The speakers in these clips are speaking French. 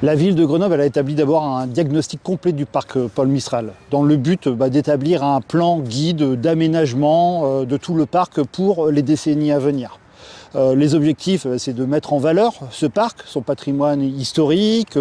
La ville de Grenoble a établi d'abord un diagnostic complet du parc Paul Mistral, dans le but d'établir un plan guide d'aménagement de tout le parc pour les décennies à venir. Les objectifs, c'est de mettre en valeur ce parc, son patrimoine historique,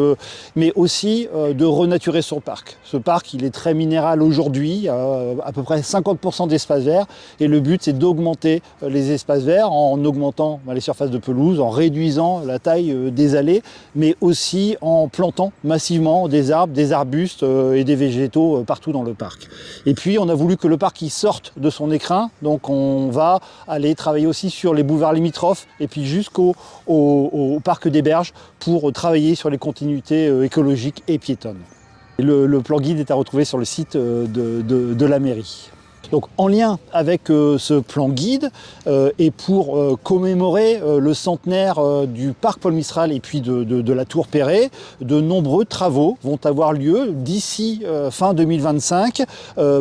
mais aussi de renaturer son parc. Ce parc, il est très minéral aujourd'hui, à peu près 50% d'espaces verts, et le but, c'est d'augmenter les espaces verts en augmentant les surfaces de pelouse, en réduisant la taille des allées, mais aussi en plantant massivement des arbres, des arbustes et des végétaux partout dans le parc. Et puis, on a voulu que le parc il sorte de son écrin, donc on va aller travailler aussi sur les boulevards limitrophes et puis jusqu'au parc des Berges pour travailler sur les continuités écologiques et piétonnes. Le plan guide est à retrouver sur le site de la mairie. Donc en lien avec ce plan guide et pour commémorer le centenaire du parc Paul Mistral et puis de la Tour Perret, de nombreux travaux vont avoir lieu d'ici fin 2025,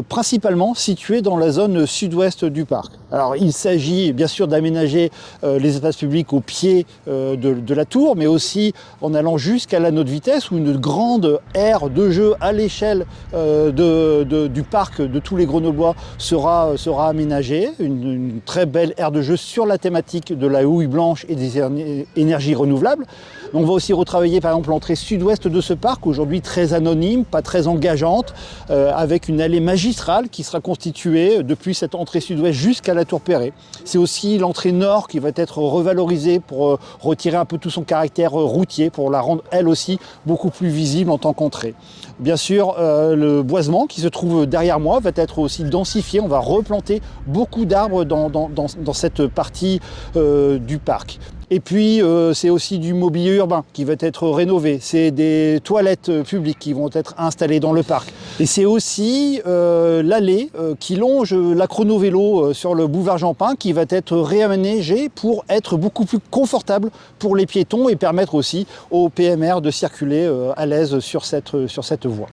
principalement situés dans la zone sud-ouest du parc. Alors il s'agit bien sûr d'aménager les espaces publics au pied de la tour, mais aussi en allant jusqu'à la Nôtre Vitesse où une grande aire de jeu à l'échelle du parc de tous les Grenoblois sera aménagée, une très belle aire de jeu sur la thématique de la houille blanche et des énergies renouvelables. On va aussi retravailler par exemple l'entrée sud-ouest de ce parc, aujourd'hui très anonyme, pas très engageante, avec une allée magistrale qui sera constituée depuis cette entrée sud-ouest jusqu'à la Tour Perret. C'est aussi l'entrée nord qui va être revalorisée pour retirer un peu tout son caractère routier, pour la rendre elle aussi beaucoup plus visible en tant qu'entrée. Bien sûr, le boisement qui se trouve derrière moi va être aussi densifié. On va replanter beaucoup d'arbres dans cette partie du parc. Et puis, c'est aussi du mobilier urbain qui va être rénové. C'est des toilettes publiques qui vont être installées dans le parc. Et c'est aussi l'allée qui longe la chrono-vélo sur le boulevard Jean-Pin qui va être réaménagée pour être beaucoup plus confortable pour les piétons et permettre aussi aux PMR de circuler à l'aise sur cette voie.